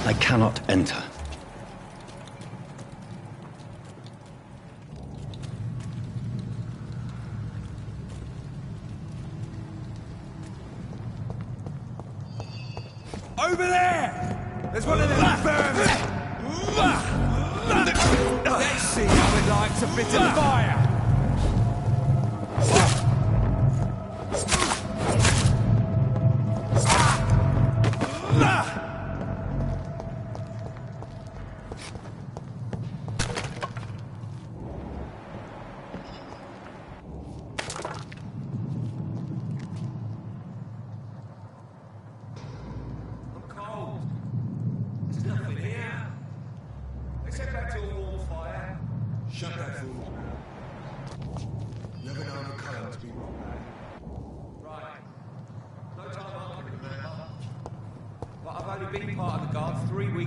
I cannot enter. Over there! There's one of them vermin! Let's see how it likes a bit of fire!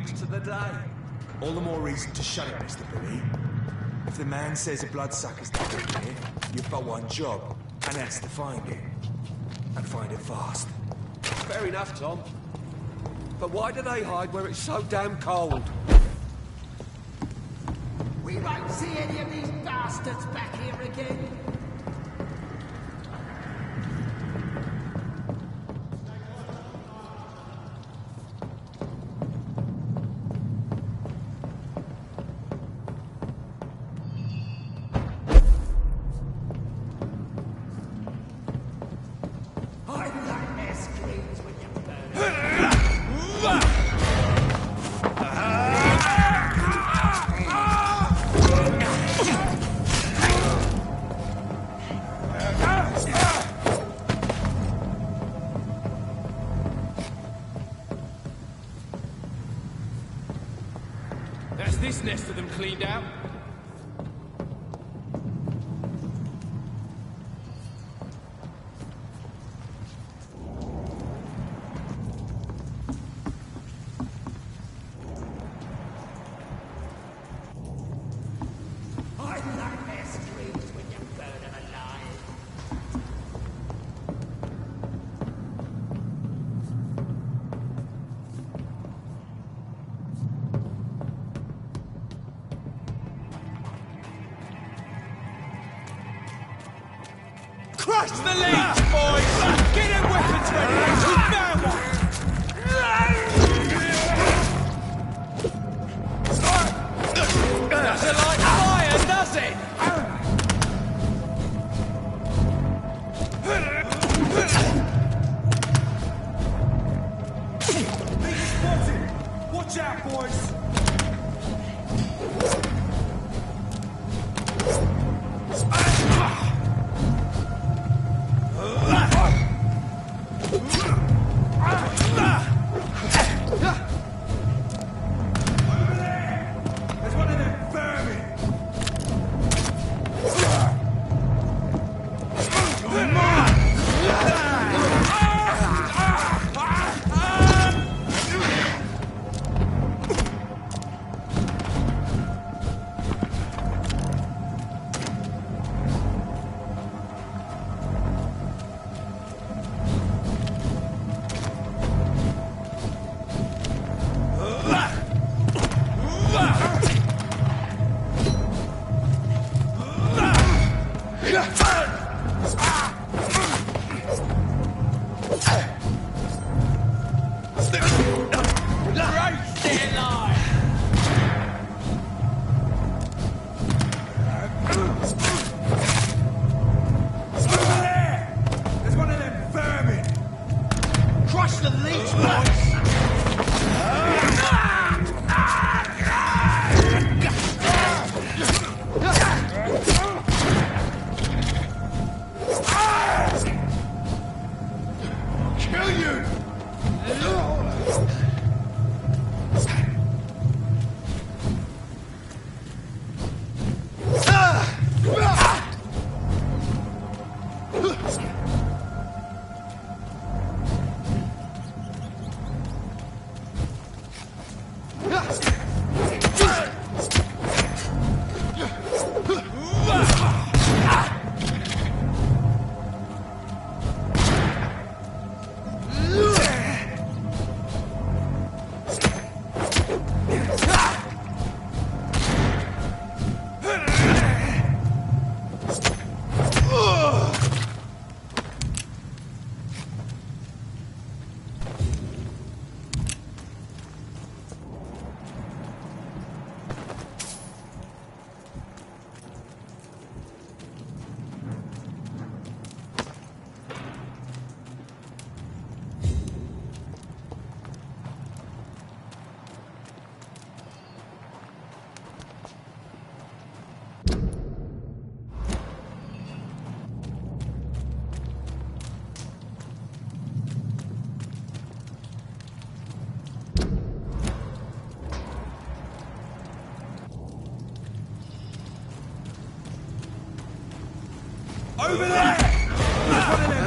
To the day. All the more reason to shut it, Mr. Billy. If the man says a bloodsucker's not in here, you've got one job, and that's to find it. And find it fast. Fair enough, Tom. But why do they hide where it's so damn cold? We won't see any of these bastards back here again. This nest of them cleaned out. Crush the leech, boys! Get them weapons ready! We found one! Doesn't like fire, does it? Leech spotted! Watch out, boys! Over there! One of them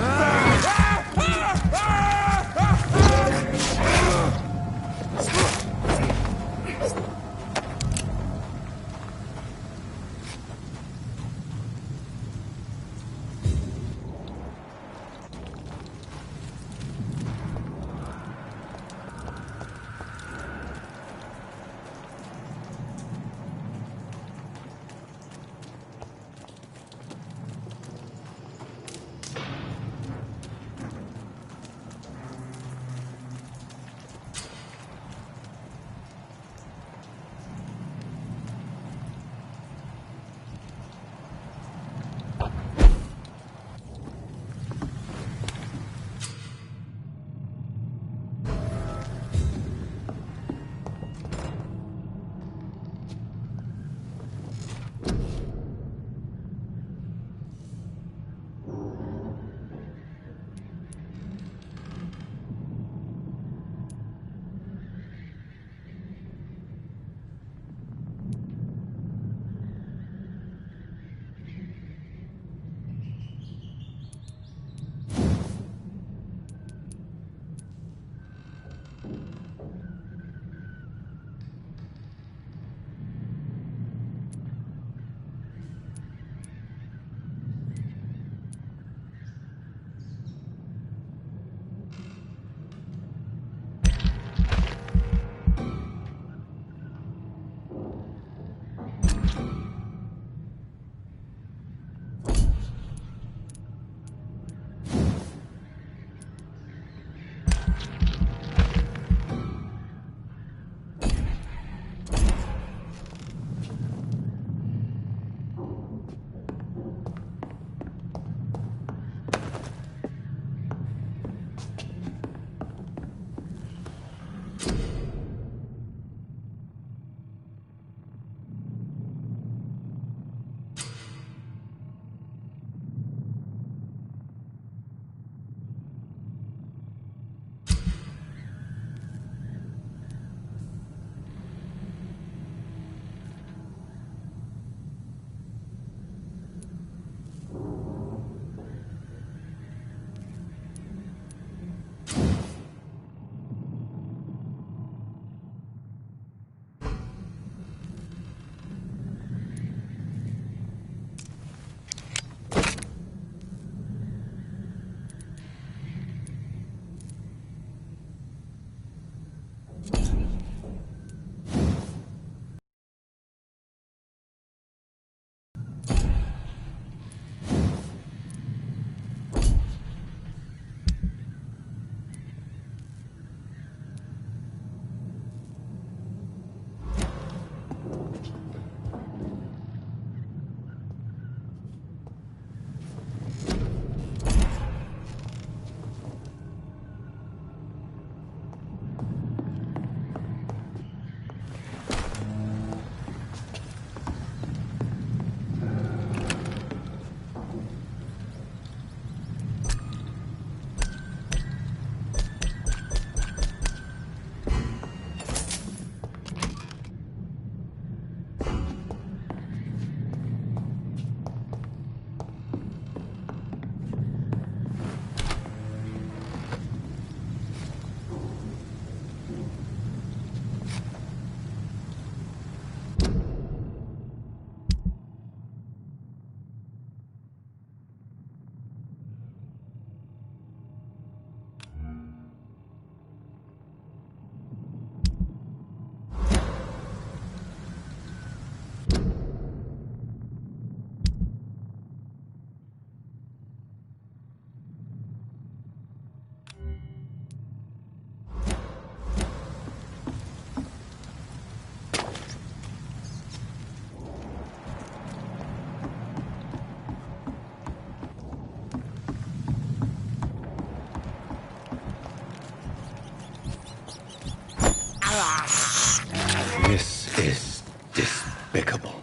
This is despicable.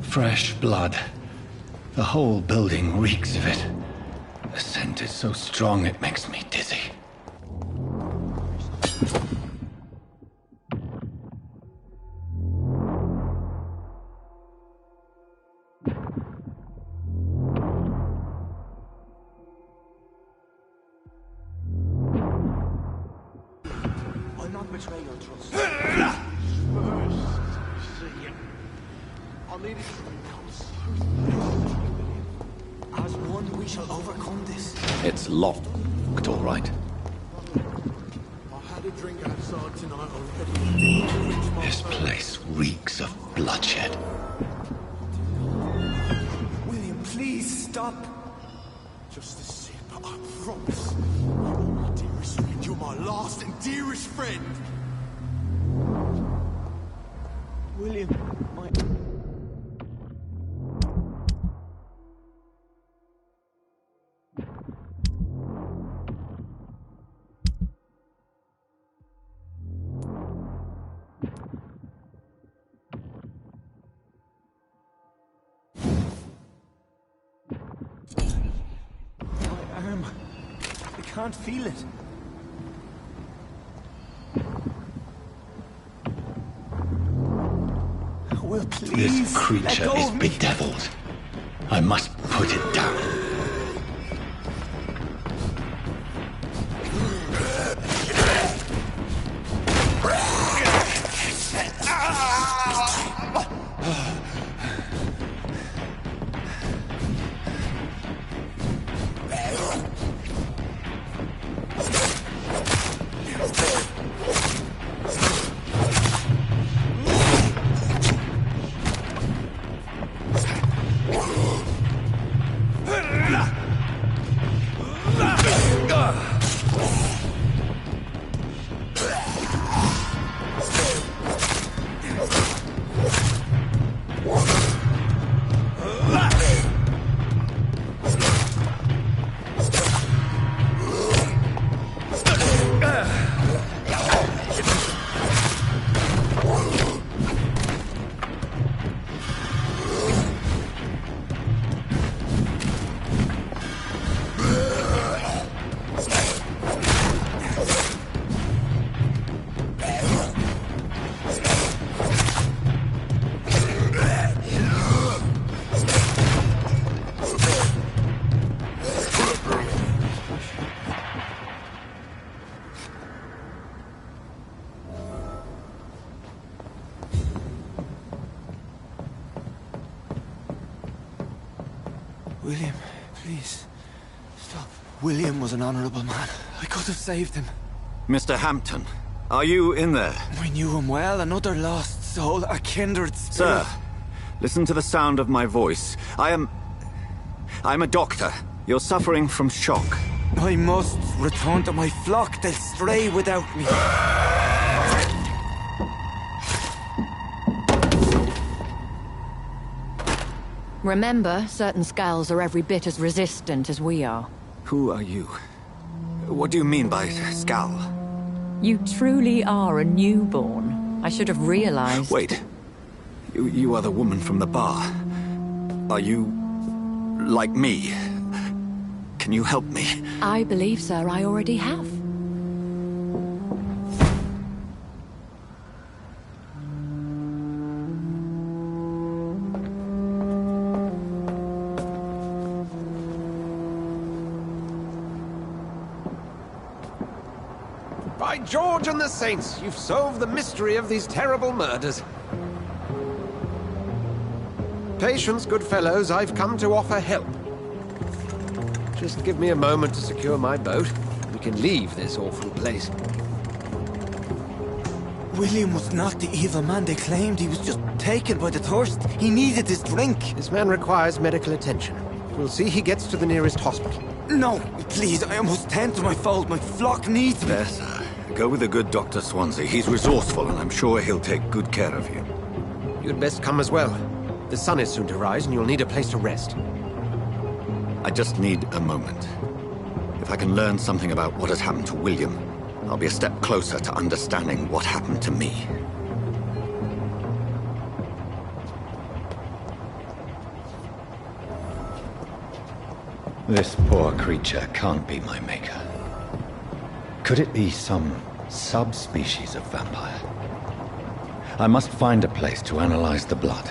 Fresh blood. The whole building reeks of it. The scent is so strong it makes me dizzy. I'll not betray your trust. I'll need it As one, we shall overcome this. It's locked, all right. I had a drink outside tonight already. This place reeks of bloodshed. William, please stop. Just a sip, I promise. You're my dearest friend. You're my last and dearest friend. William, my... My arm. I can't feel it. Will, please. This creature let go is of me. bedeviled. I must put it down. William, please. Stop. William was an honorable man. I could have saved him. Mr. Hampton, are you in there? I knew him well. Another lost soul, a kindred spirit. Sir, listen to the sound of my voice. I'm a doctor. You're suffering from shock. I must return to my flock. They'll stray without me. Remember, certain skulls are every bit as resistant as we are. Who are you? What do you mean by Skal? You truly are a newborn. I should have realized. Wait. You are the woman from the bar. Are you... like me? Can you help me? I believe, sir, I already have. By George and the Saints, you've solved the mystery of these terrible murders. Patience, good fellows, I've come to offer help. Just give me a moment to secure my boat. We can leave this awful place. William was not the evil man they claimed. He was just taken by the thirst. He needed his drink. This man requires medical attention. We'll see he gets to the nearest hospital. No, please, I must tend to my fold. My flock needs me. Yes, sir. Go with the good Dr. Swansea. He's resourceful, and I'm sure he'll take good care of you. You'd best come as well. The sun is soon to rise, and you'll need a place to rest. I just need a moment. If I can learn something about what has happened to William, I'll be a step closer to understanding what happened to me. This poor creature can't be my maker. Could it be some subspecies of vampire. I must find a place to analyze the blood.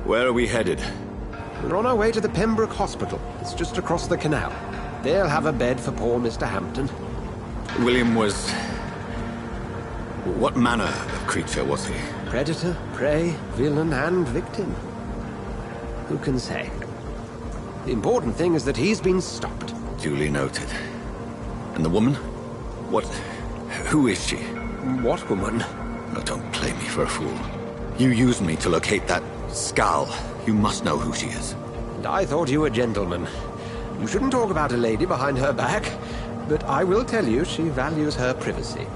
Where are we headed? We're on our way to the Pembroke Hospital. It's just across the canal. They'll have a bed for poor Mr. Hampton. William was... What manner of creature was he? Predator, prey, villain, and victim. Who can say? The important thing is that he's been stopped. Duly noted. And the woman? What... Who is she? What woman? Oh, don't play me for a fool. You used me to locate that skull. You must know who she is. And I thought you a gentleman. You shouldn't talk about a lady behind her back, but I will tell you she values her privacy.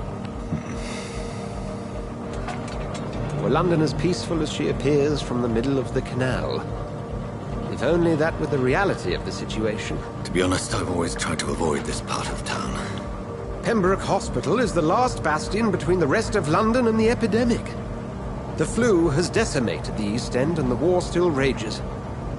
Were London as peaceful as she appears from the middle of the canal? If only that were the reality of the situation. To be honest, I've always tried to avoid this part of town. Pembroke Hospital is the last bastion between the rest of London and the epidemic. The flu has decimated the East End and the war still rages.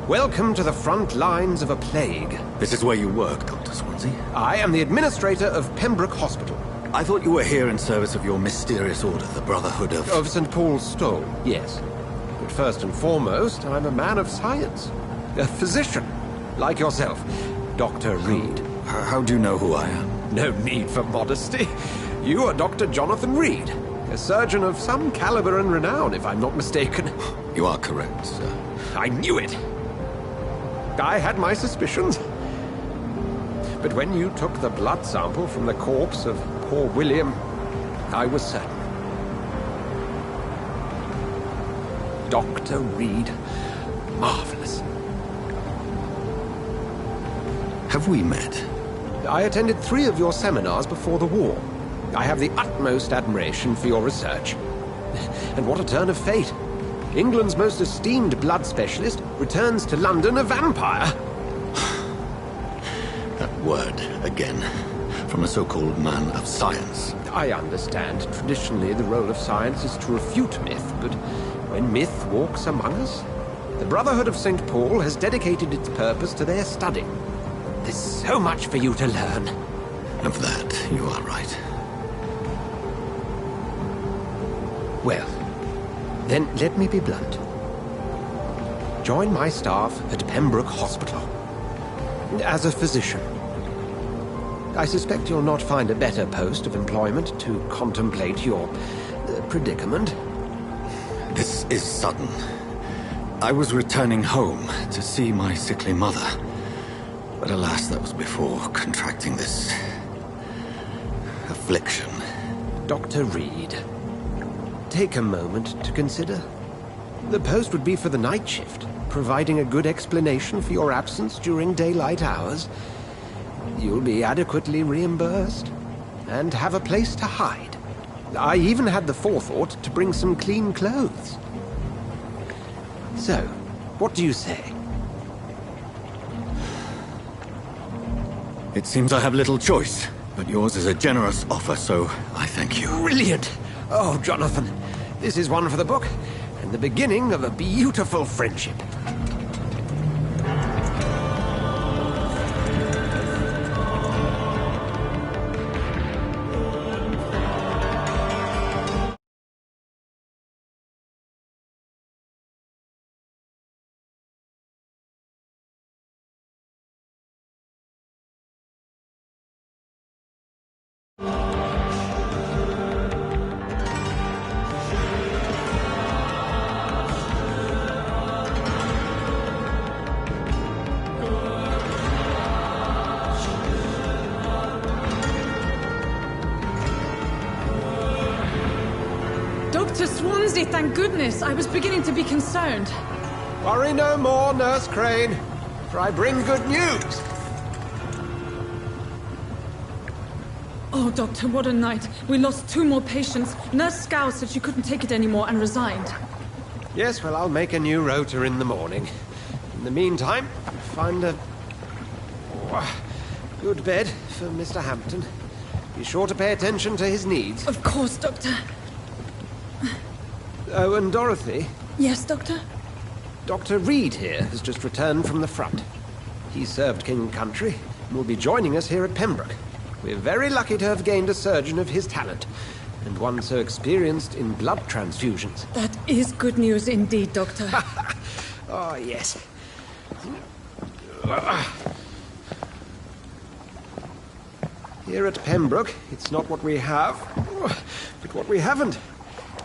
Welcome to the front lines of a plague. This is where you work, Dr. Swansea? I am the administrator of Pembroke Hospital. I thought you were here in service of your mysterious order, the Brotherhood of... Of St. Paul's Stole, yes. But first and foremost, I'm a man of science. A physician, like yourself, Dr. Reed. How do you know who I am? No need for modesty. You are Dr. Jonathan Reed, a surgeon of some caliber and renown, if I'm not mistaken. You are correct, sir. I knew it! I had my suspicions. But when you took the blood sample from the corpse of poor William, I was certain. Dr. Reed. Marvelous. Have we met? I attended 3 of your seminars before the war. I have the utmost admiration for your research. And what a turn of fate. England's most esteemed blood specialist returns to London a vampire. That word, again. From a so-called man of science. I understand. Traditionally, the role of science is to refute myth, but when myth walks among us, the Brotherhood of St. Paul has dedicated its purpose to their study. There's so much for you to learn. Of that, you are right. Well, then let me be blunt. Join my staff at Pembroke Hospital. As a physician. I suspect you'll not find a better post of employment to contemplate your predicament. This is sudden. I was returning home to see my sickly mother. But alas, that was before contracting this... affliction. Dr. Reed, take a moment to consider. The post would be for the night shift, providing a good explanation for your absence during daylight hours. You'll be adequately reimbursed, and have a place to hide. I even had the forethought to bring some clean clothes. So, what do you say? It seems I have little choice, but yours is a generous offer, so I thank you. Brilliant! Oh, Jonathan, this is one for the book, and the beginning of a beautiful friendship. Dr. Swansea, thank goodness. I was beginning to be concerned. Worry no more, Nurse Crane, for I bring good news. Oh, Doctor, what a night. We lost 2 more patients. Nurse Scow said she couldn't take it anymore and resigned. Yes, well, I'll make a new rota in the morning. In the meantime, find a good bed for Mr. Hampton. Be sure to pay attention to his needs. Of course, Doctor. Oh, and Dorothy, Yes, Doctor? Dr. Reed here has just returned from the front. He served King and Country and will be joining us here at Pembroke. We're very lucky to have gained a surgeon of his talent, and one so experienced in blood transfusions. That is good news indeed, Doctor. Oh, yes. Here at Pembroke, it's not what we have, but what we haven't.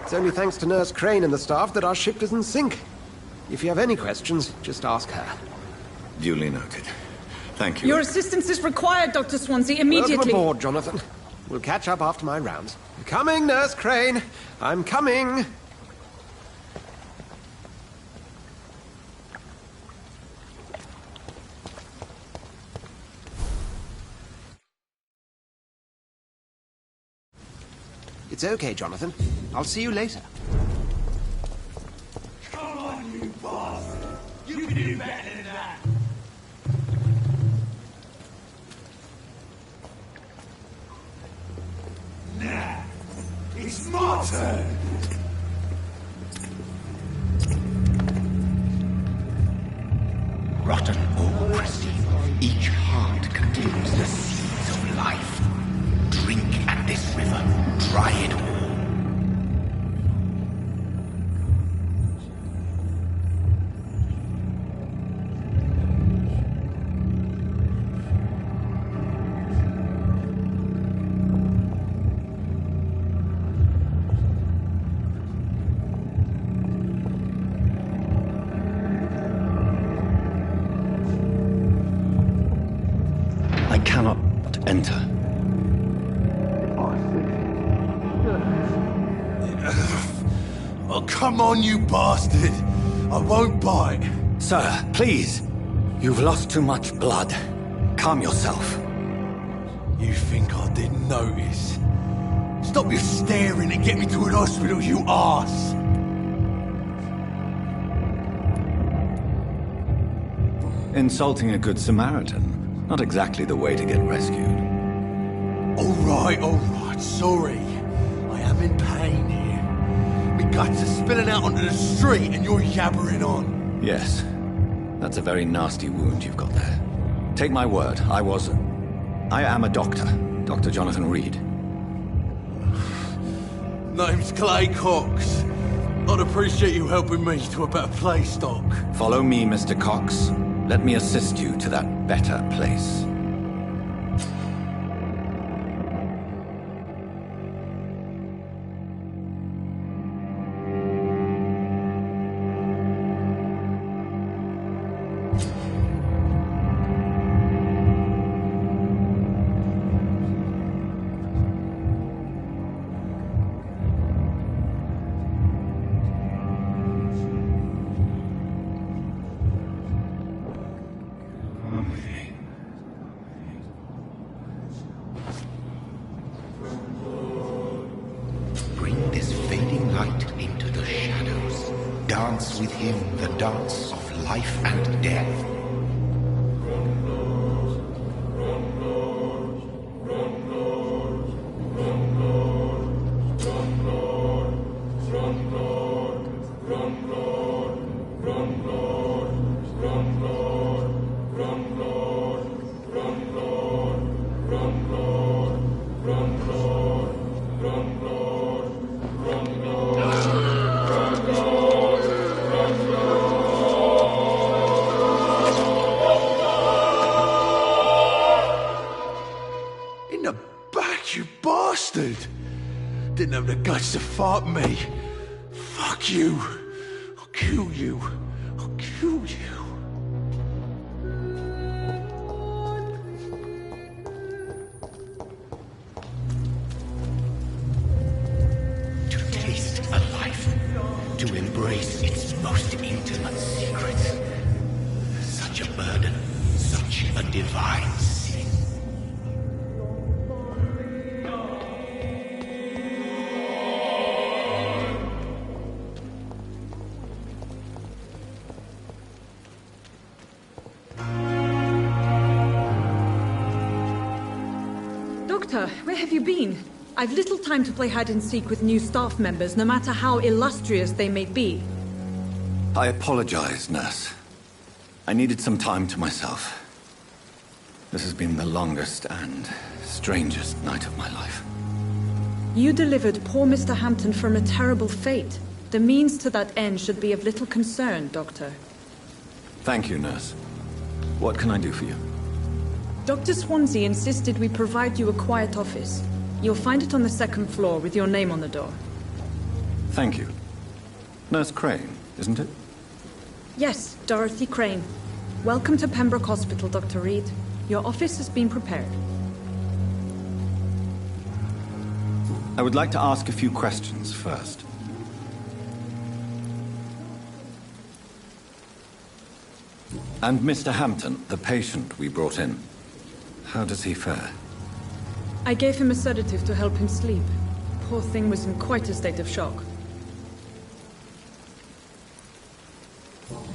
It's only thanks to Nurse Crane and the staff that our ship doesn't sink. If you have any questions, just ask her. Duly noted. Thank you. Your assistance is required, Dr. Swansea, immediately. Welcome aboard, Jonathan. We'll catch up after my rounds. Coming, Nurse Crane. I'm coming. It's okay, Jonathan. I'll see you later. Come on, you bastard! You can do better than that! Nah, it's my turn! Rotten or pristine, each heart contains the seeds of life. Drink at this river, try it all. I cannot enter. Oh, come on, you bastard! I won't bite! Sir, please. You've lost too much blood. Calm yourself. You think I didn't notice? Stop your staring and get me to an hospital, you arse! Insulting a good Samaritan. Not exactly the way to get rescued. All right, sorry. I am in pain here. My guts are spilling out onto the street and you're yabbering on. Yes. That's a very nasty wound you've got there. Take my word, I am a doctor. Dr. Jonathan Reed. Name's Clay Cox. I'd appreciate you helping me to a better place, Doc. Follow me, Mr. Cox. Let me assist you to that better place. Bring this fading light into the shadows. Dance with him the dance of life and death. In the back, you bastard! Didn't have the guts to fuck me. Fuck you. I'll kill you. I'll kill you. To taste a life, to embrace its most intimate secrets. Such a burden, such a divine sin. Doctor, where have you been? I've little time to play hide and seek with new staff members, no matter how illustrious they may be. I apologize, nurse. I needed some time to myself. This has been the longest and strangest night of my life. You delivered poor Mr. Hampton from a terrible fate. The means to that end should be of little concern, Doctor. Thank you, nurse. What can I do for you? Dr. Swansea insisted we provide you a quiet office. You'll find it on the second floor with your name on the door. Thank you. Nurse Crane, isn't it? Yes, Dorothy Crane. Welcome to Pembroke Hospital, Dr. Reed. Your office has been prepared. I would like to ask a few questions first. And Mr. Hampton, the patient we brought in, how does he fare? I gave him a sedative to help him sleep. Poor thing was in quite a state of shock.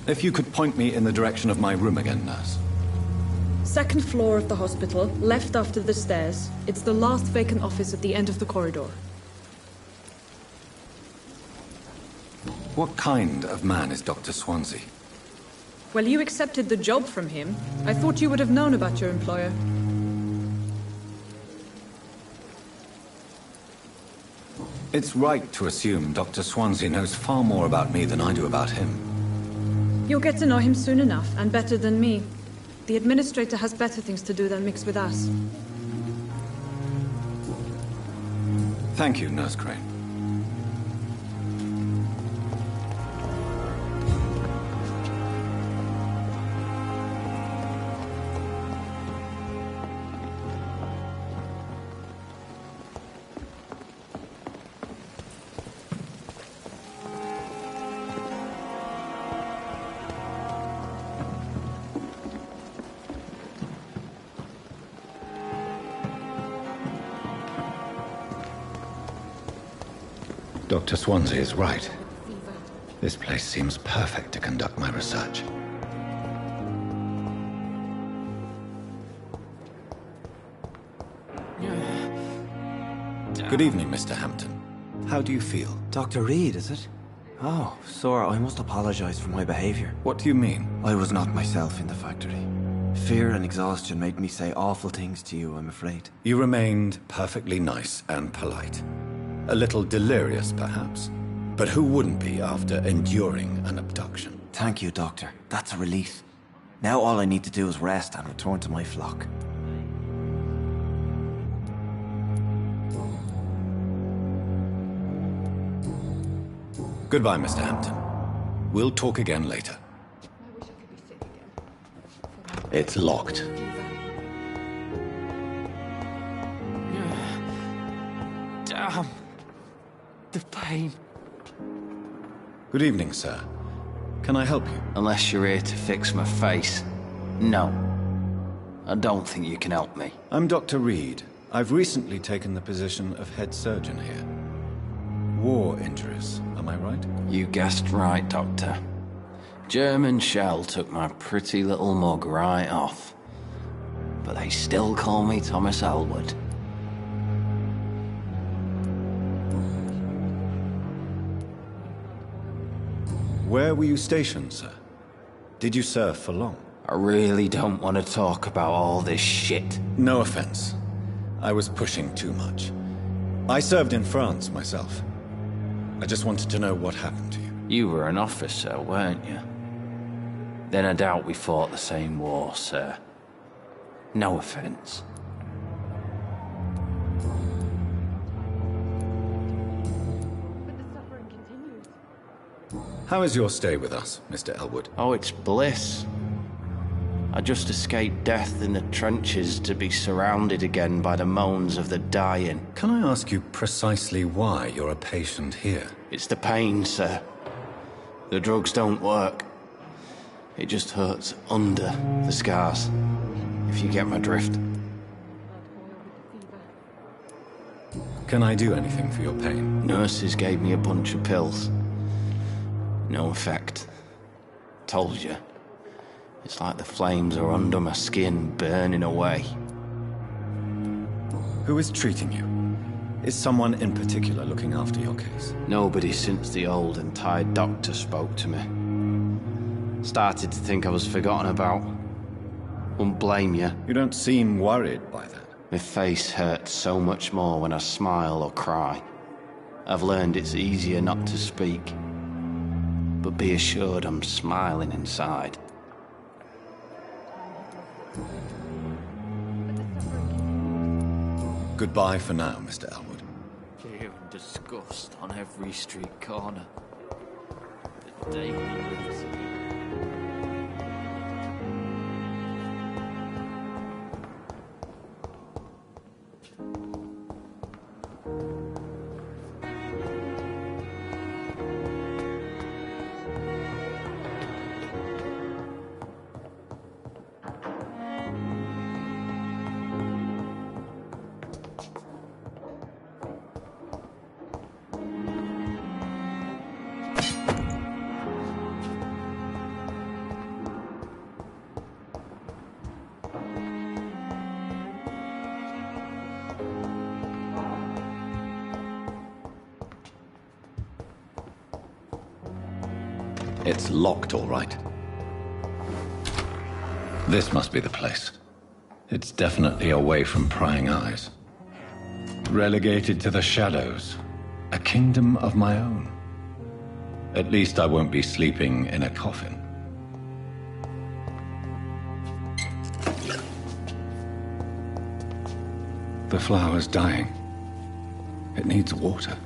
If you could point me in the direction of my room again, nurse. Second floor of the hospital, left after the stairs. It's the last vacant office at the end of the corridor. What kind of man is Dr. Swansea? Well, you accepted the job from him. I thought you would have known about your employer. It's right to assume Dr. Swansea knows far more about me than I do about him. You'll get to know him soon enough, and better than me. The administrator has better things to do than mix with us. Thank you, Nurse Crane. Dr. Swansea is right. This place seems perfect to conduct my research. Good evening, Mr. Hampton. How do you feel? Dr. Reed, is it? Oh, sir, I must apologize for my behavior. What do you mean? I was not myself in the factory. Fear and exhaustion made me say awful things to you, I'm afraid. You remained perfectly nice and polite. A little delirious, perhaps. But who wouldn't be after enduring an abduction? Thank you, Doctor. That's a relief. Now all I need to do is rest and return to my flock. Goodbye, Mr. Hampton. We'll talk again later. It's locked. Damn. The pain. Good evening, sir. Can I help you? Unless you're here to fix my face. No. I don't think you can help me. I'm Dr. Reed. I've recently taken the position of head surgeon here. War injuries, am I right? You guessed right, Doctor. German shell took my pretty little mug right off. But they still call me Thomas Elwood. Where were you stationed, sir? Did you serve for long? I really don't want to talk about all this shit. No offense. I was pushing too much. I served in France myself. I just wanted to know what happened to you. You were an officer, weren't you? Then I doubt we fought the same war, sir. No offense. How is your stay with us, Mr. Elwood? Oh, it's bliss. I just escaped death in the trenches to be surrounded again by the moans of the dying. Can I ask you precisely why you're a patient here? It's the pain, sir. The drugs don't work. It just hurts under the scars, if you get my drift. Can I do anything for your pain? Nurses gave me a bunch of pills. No effect. Told you. It's like the flames are under my skin, burning away. Who is treating you? Is someone in particular looking after your case? Nobody since the old and tired doctor spoke to me. Started to think I was forgotten about. Won't blame you. You don't seem worried by that. My face hurts so much more when I smile or cry. I've learned it's easier not to speak. But be assured I'm smiling inside. Goodbye for now, Mr. Elwood. Fear and disgust on every street corner. The daily routine. It's locked, all right. This must be the place. It's definitely away from prying eyes. Relegated to the shadows. A kingdom of my own. At least I won't be sleeping in a coffin. The flower's dying. It needs water.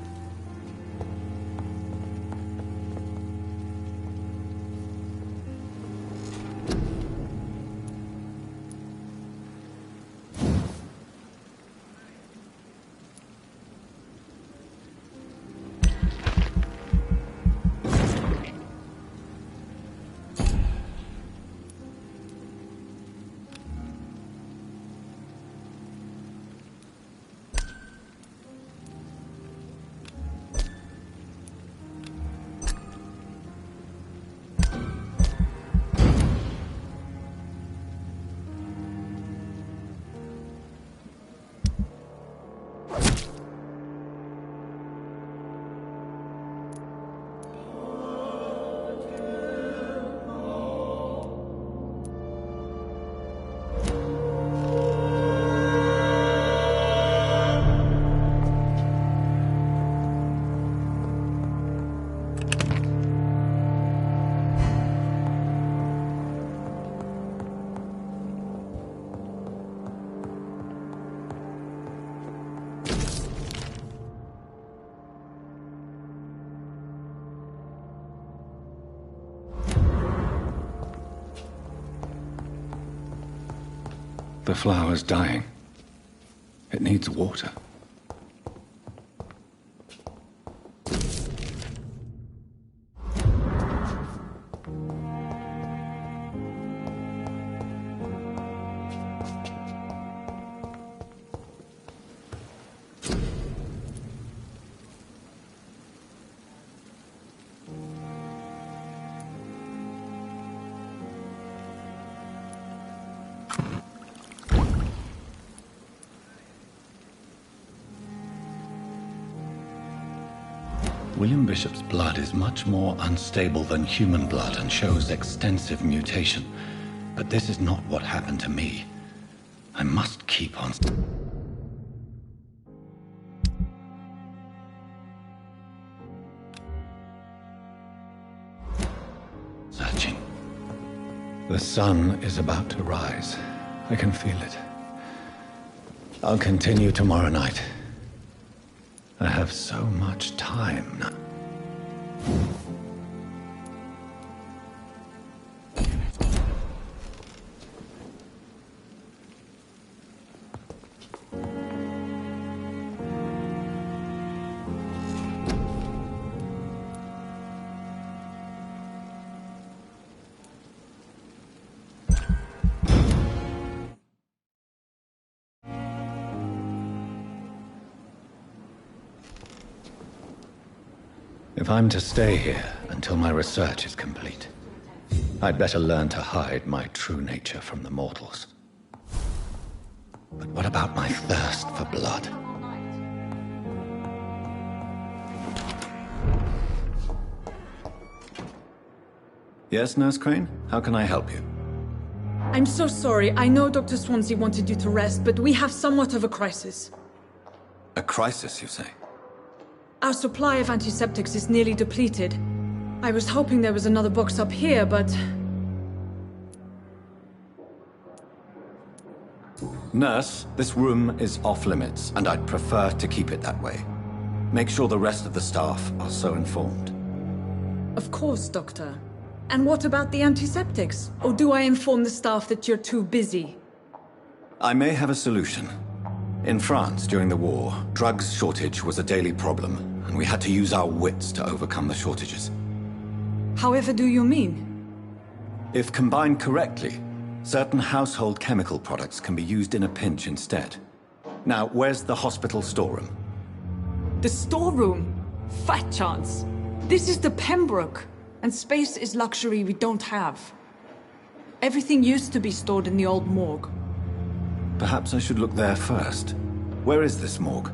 The flower's dying. It needs water. William Bishop's blood is much more unstable than human blood and shows extensive mutation. But this is not what happened to me. I must keep on... searching. The sun is about to rise. I can feel it. I'll continue tomorrow night. I have so much time now. If I'm to stay here until my research is complete, I'd better learn to hide my true nature from the mortals. But what about my thirst for blood? Yes, Nurse Crane? How can I help you? I'm so sorry. I know Dr. Swansea wanted you to rest, but we have somewhat of a crisis. A crisis, you say? Our supply of antiseptics is nearly depleted. I was hoping there was another box up here, but... Nurse, this room is off limits, and I'd prefer to keep it that way. Make sure the rest of the staff are so informed. Of course, Doctor. And what about the antiseptics? Or do I inform the staff that you're too busy? I may have a solution. In France, during the war, drugs shortage was a daily problem, and we had to use our wits to overcome the shortages. However do you mean? If combined correctly, certain household chemical products can be used in a pinch instead. Now, where's the hospital storeroom? The storeroom? Fat chance. This is the Pembroke, and space is luxury we don't have. Everything used to be stored in the old morgue. Perhaps I should look there first. Where is this morgue?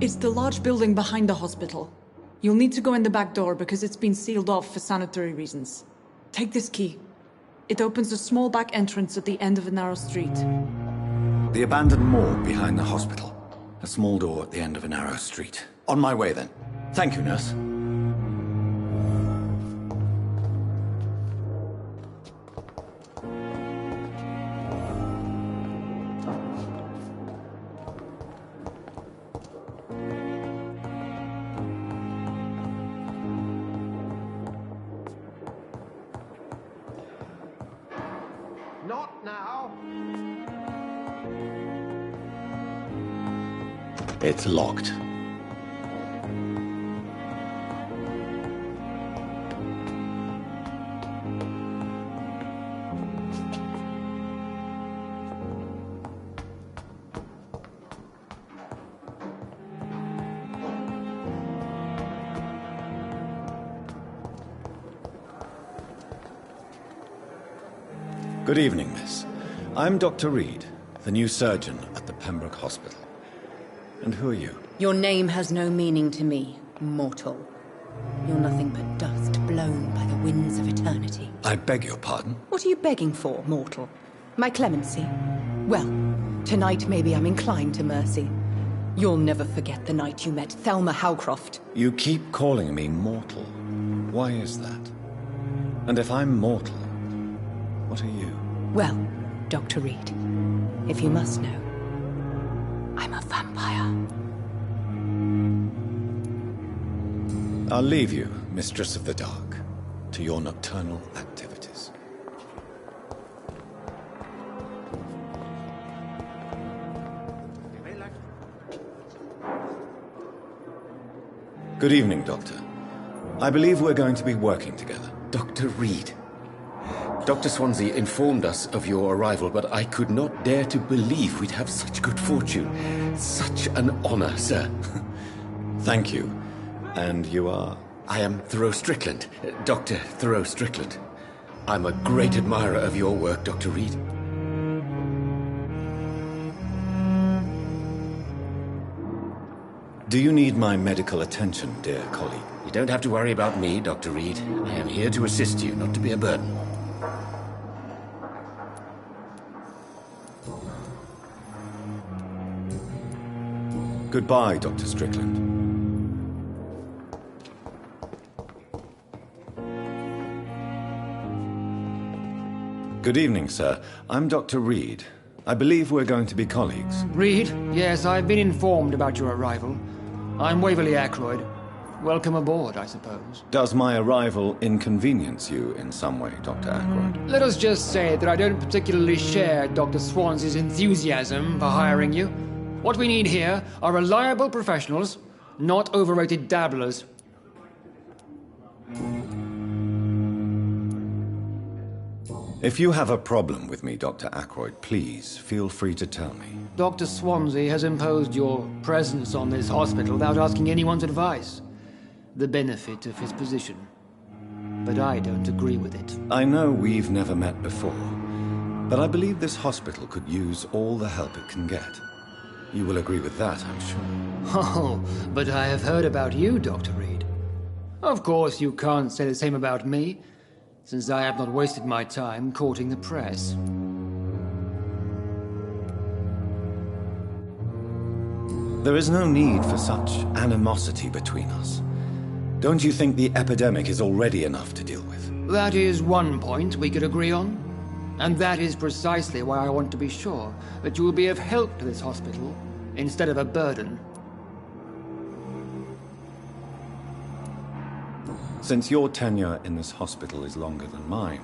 It's the large building behind the hospital. You'll need to go in the back door because it's been sealed off for sanitary reasons. Take this key. It opens a small back entrance at the end of a narrow street. The abandoned morgue behind the hospital. A small door at the end of a narrow street. On my way then. Thank you, nurse. Not now. It's locked. Good evening, miss. I'm Dr. Reed, the new surgeon at the Pembroke Hospital. And who are you? Your name has no meaning to me, mortal. You're nothing but dust blown by the winds of eternity. I beg your pardon? What are you begging for, mortal? My clemency? Well, tonight maybe I'm inclined to mercy. You'll never forget the night you met Thelma Howcroft. You keep calling me mortal. Why is that? And if I'm mortal, what are you? Well, Dr. Reed, if you must know, I'm a vampire. I'll leave you, Mistress of the Dark, to your nocturnal activities. Good evening, Doctor. I believe we're going to be working together. Dr. Reed. Dr. Swansea informed us of your arrival, but I could not dare to believe we'd have such good fortune. Such an honor, sir. Thank you. And you are? I am Thoreau Strickland, Dr. Thoreau Strickland. I'm a great admirer of your work, Dr. Reed. Do you need my medical attention, dear colleague? You don't have to worry about me, Dr. Reed. I am here to assist you, not to be a burden. Goodbye, Dr. Strickland. Good evening, sir. I'm Dr. Reed. I believe we're going to be colleagues. Reed? Yes, I've been informed about your arrival. I'm Waverly Ackroyd. Welcome aboard, I suppose. Does my arrival inconvenience you in some way, Dr. Ackroyd? Let us just say that I don't particularly share Dr. Swansea's enthusiasm for hiring you. What we need here are reliable professionals, not overrated dabblers. If you have a problem with me, Dr. Ackroyd, please feel free to tell me. Dr. Swansea has imposed your presence on this hospital without asking anyone's advice. The benefit of his position. But I don't agree with it. I know we've never met before, But I believe this hospital could use all the help it can get. You will agree with that, I'm sure. Oh, but I have heard about you, Dr. Reed. Of course, you can't say the same about me, since I have not wasted my time courting the press. There is no need for such animosity between us. Don't you think the epidemic is already enough to deal with? That is one point we could agree on. And that is precisely why I want to be sure that you will be of help to this hospital, instead of a burden. Since your tenure in this hospital is longer than mine,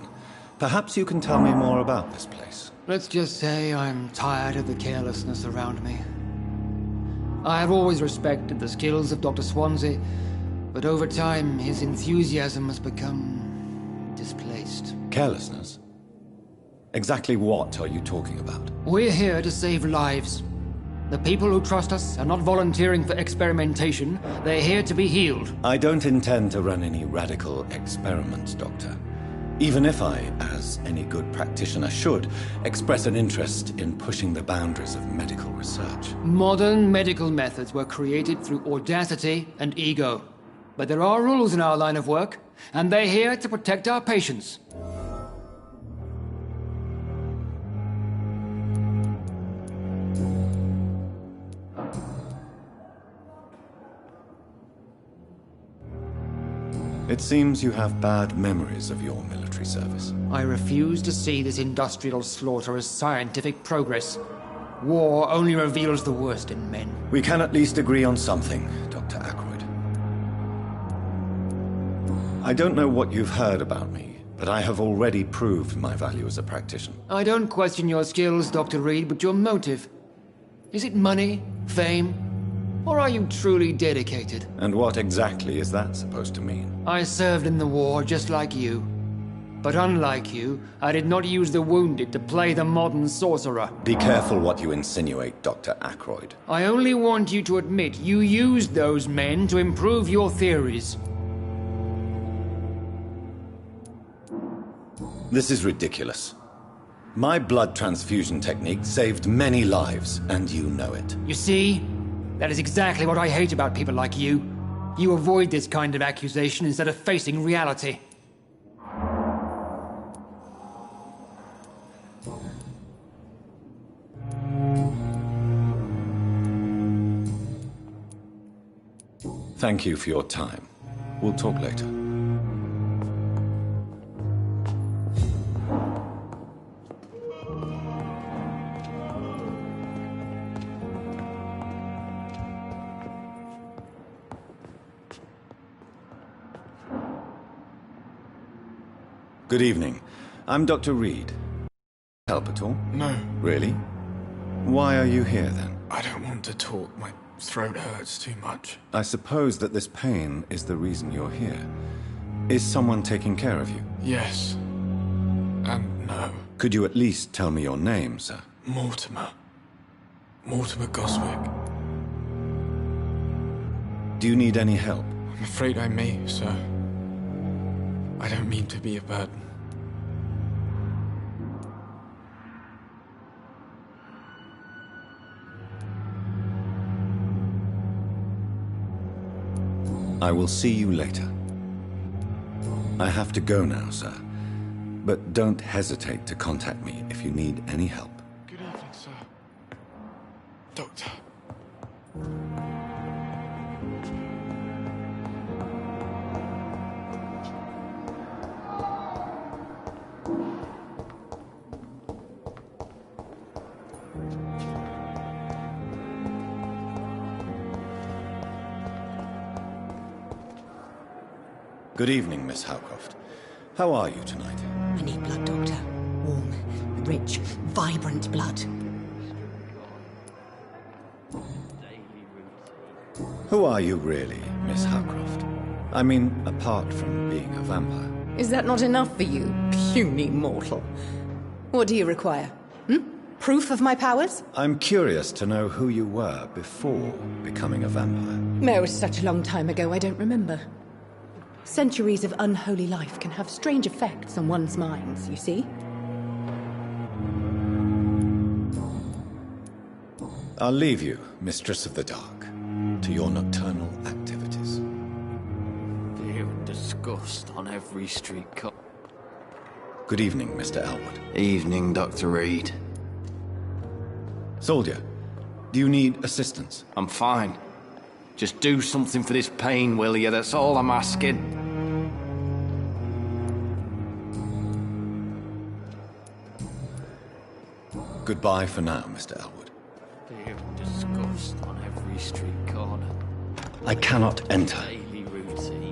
perhaps you can tell me more about this place. Let's just say I'm tired of the carelessness around me. I have always respected the skills of Dr. Swansea, but over time his enthusiasm has become displaced. Carelessness? Exactly what are you talking about? We're here to save lives. The people who trust us are not volunteering for experimentation. They're here to be healed. I don't intend to run any radical experiments, Doctor. Even if I, as any good practitioner should, express an interest in pushing the boundaries of medical research. Modern medical methods were created through audacity and ego. But there are rules in our line of work, and they're here to protect our patients. It seems you have bad memories of your military service. I refuse to see this industrial slaughter as scientific progress. War only reveals the worst in men. We can at least agree on something, Dr. Ackroyd. I don't know what you've heard about me, but I have already proved my value as a practitioner. I don't question your skills, Dr. Reed, but your motive. Is it money, fame, or are you truly dedicated? And what exactly is that supposed to mean? I served in the war just like you. But unlike you, I did not use the wounded to play the modern sorcerer. Be careful what you insinuate, Dr. Ackroyd. I only want you to admit you used those men to improve your theories. This is ridiculous. My blood transfusion technique saved many lives, and you know it. You see? That is exactly what I hate about people like you. You avoid this kind of accusation instead of facing reality. Thank you for your time. We'll talk later. Good evening. I'm Dr. Reed. Help at all? No. Really? Why are you here then? I don't want to talk. My throat hurts too much. I suppose that this pain is the reason you're here. Is someone taking care of you? Yes. And no. Could you at least tell me your name, sir? Mortimer. Mortimer Goswick. Do you need any help? I'm afraid I may, sir. I don't mean to be a burden. I will see you later. I have to go now, sir. But don't hesitate to contact me if you need any help. Good evening, sir. Doctor. Good evening, Miss Howcroft. How are you tonight? I need blood, Doctor. Warm, rich, vibrant blood. Who are you really, Miss Howcroft? I mean, apart from being a vampire. Is that not enough for you, puny mortal? What do you require? Proof of my powers? I'm curious to know who you were before becoming a vampire. Oh, it was such a long time ago, I don't remember. Centuries of unholy life can have strange effects on one's minds, you see? I'll leave you, Mistress of the Dark, to your nocturnal activities. Fear and disgust on every street corner. Good evening, Mr. Elwood. Evening, Dr. Reed. Soldier, do you need assistance? I'm fine. Just do something for this pain, will you? That's all I'm asking. Goodbye for now, Mr. Elwood. Fear and disgust on every street corner. I cannot enter. Daily routine.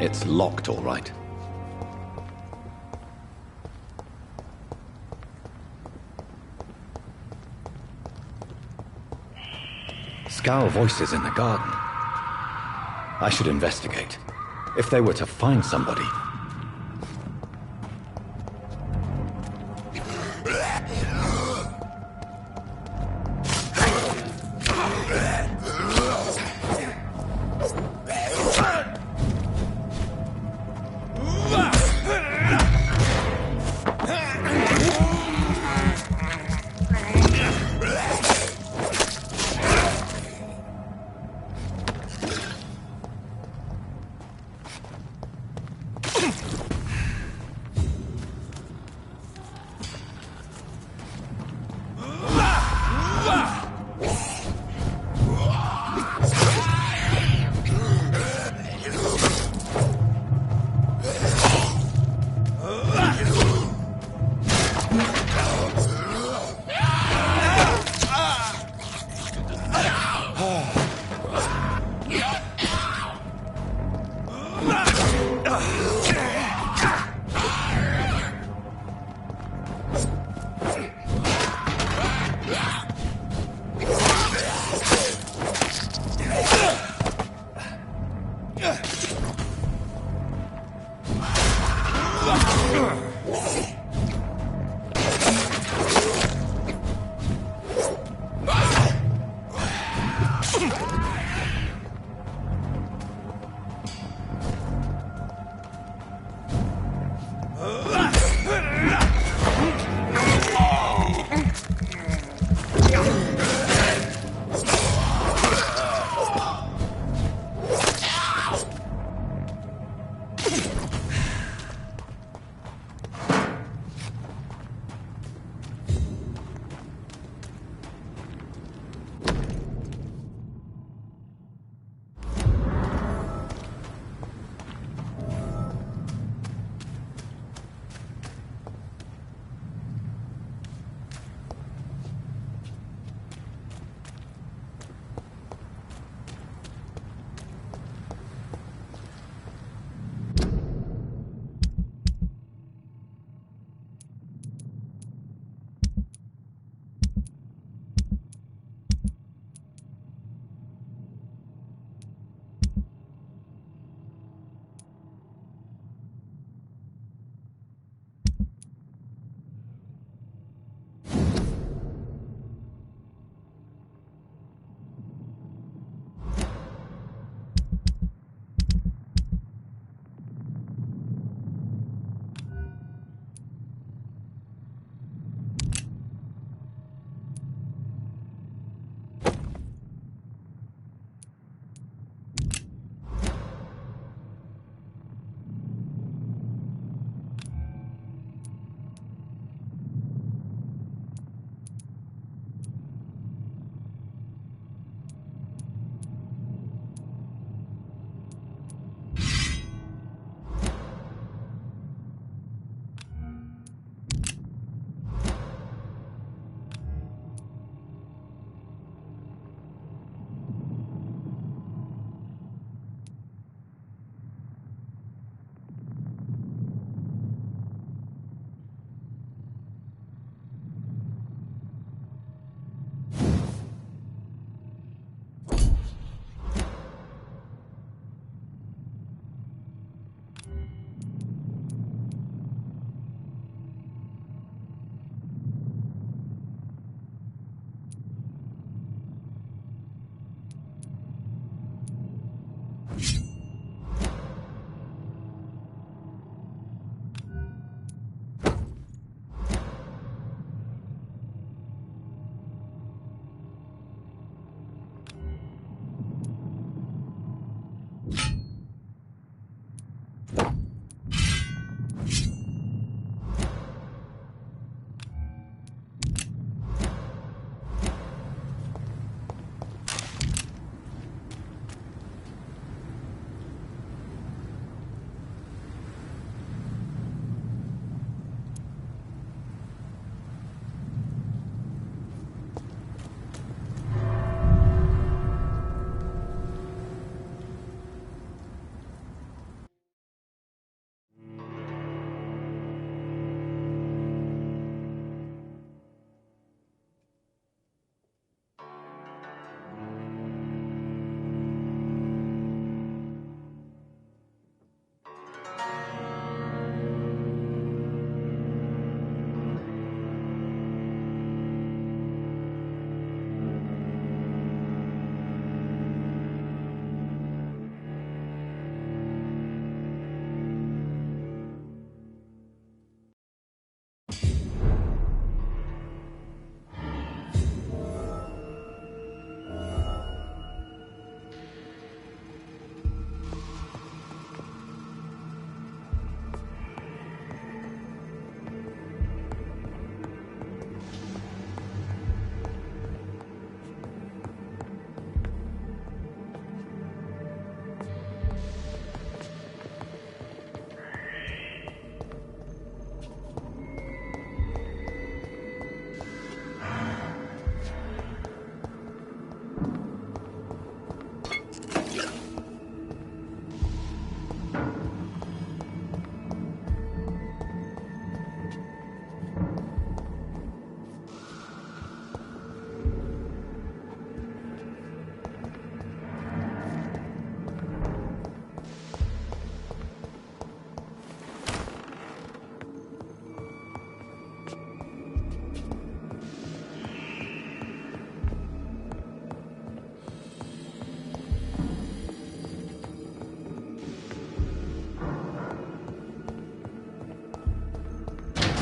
It's locked, all right. Scowl voices in the garden. I should investigate. If they were to find somebody...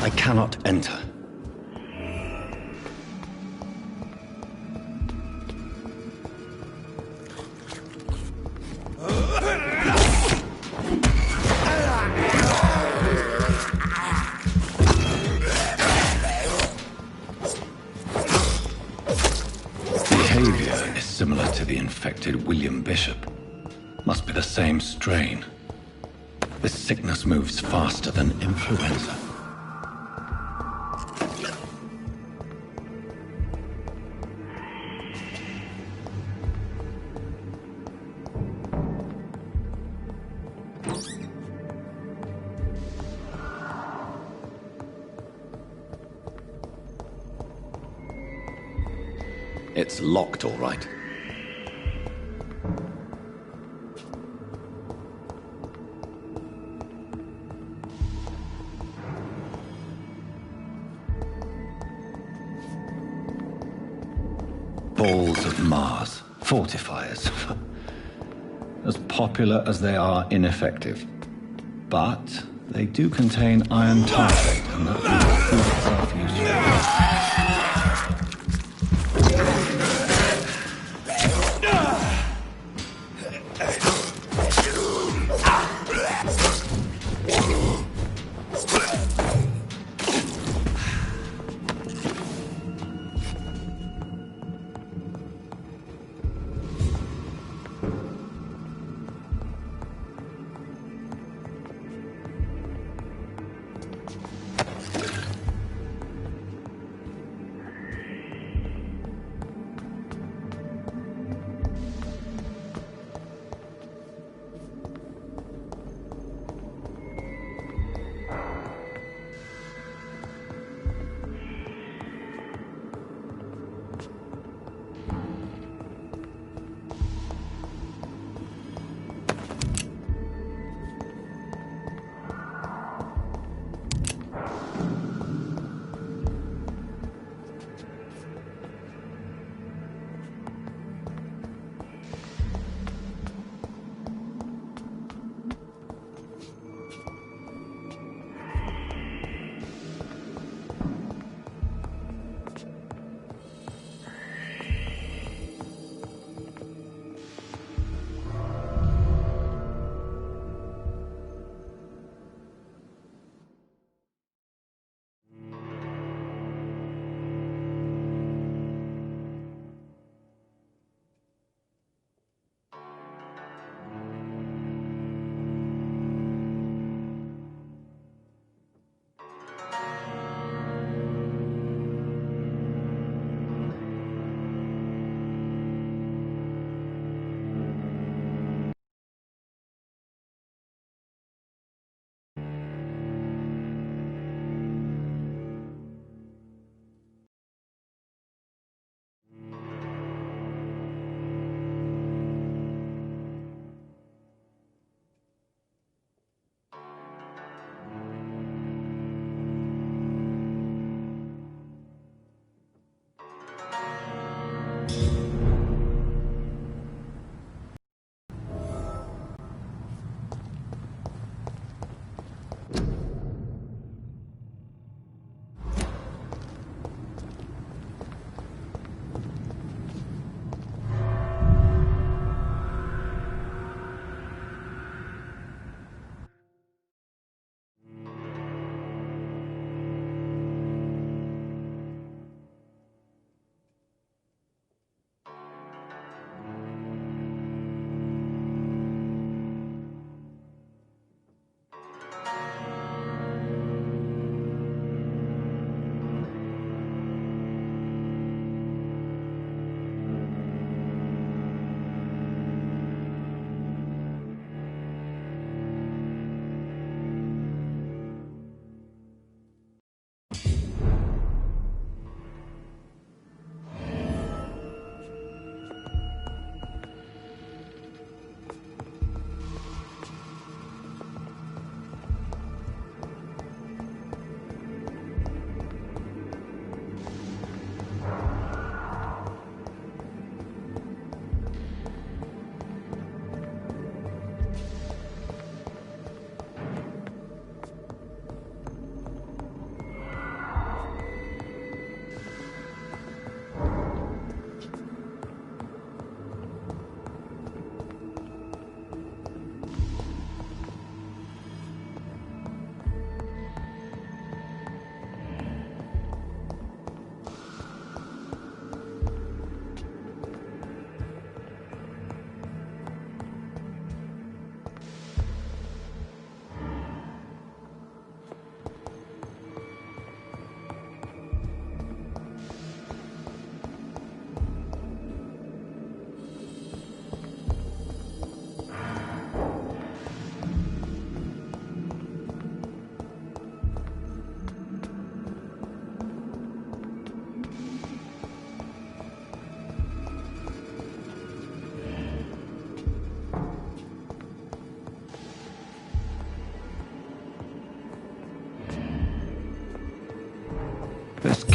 I cannot enter. Behavior is similar to the infected William Bishop. Must be the same strain. This sickness moves faster than influenza. It's locked, all right. Balls of Mars, fortifiers. As popular as they are ineffective. But they do contain iron tartrate, and that will prove itself useful.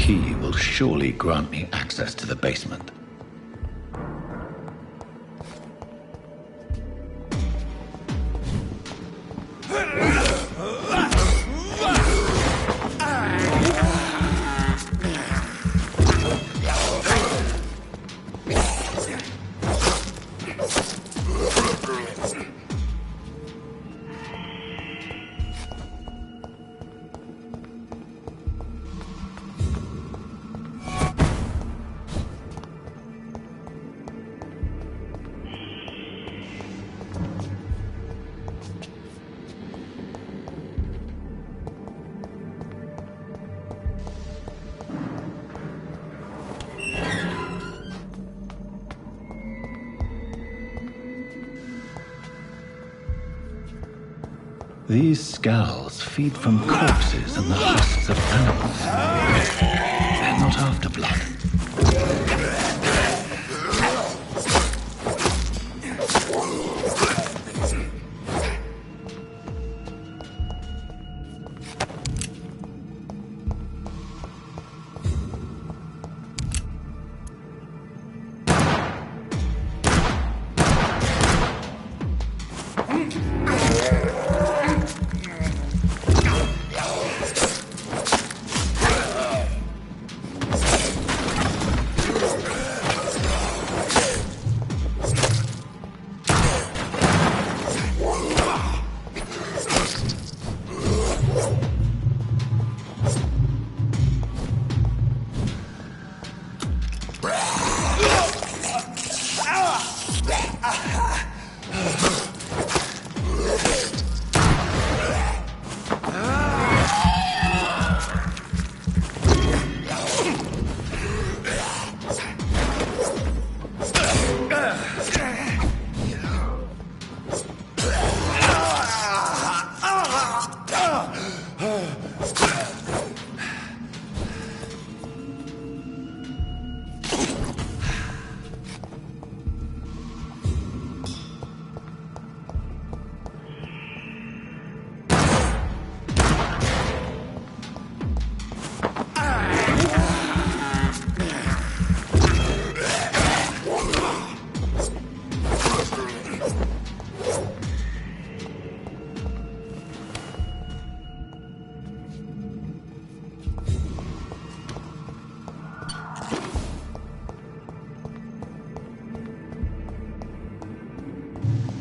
key will surely grant me access to the basement. These skulls feed from corpses and the husks of animals. They're not after blood.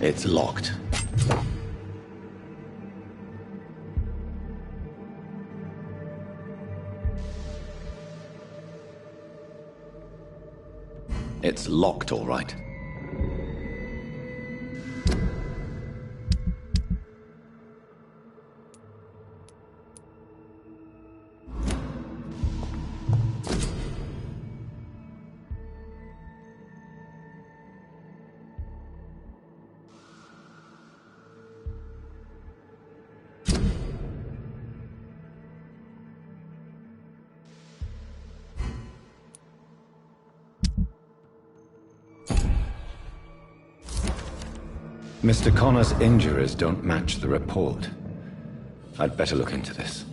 It's locked. It's locked, all right. Mr. Connor's injuries don't match the report. I'd better look into this.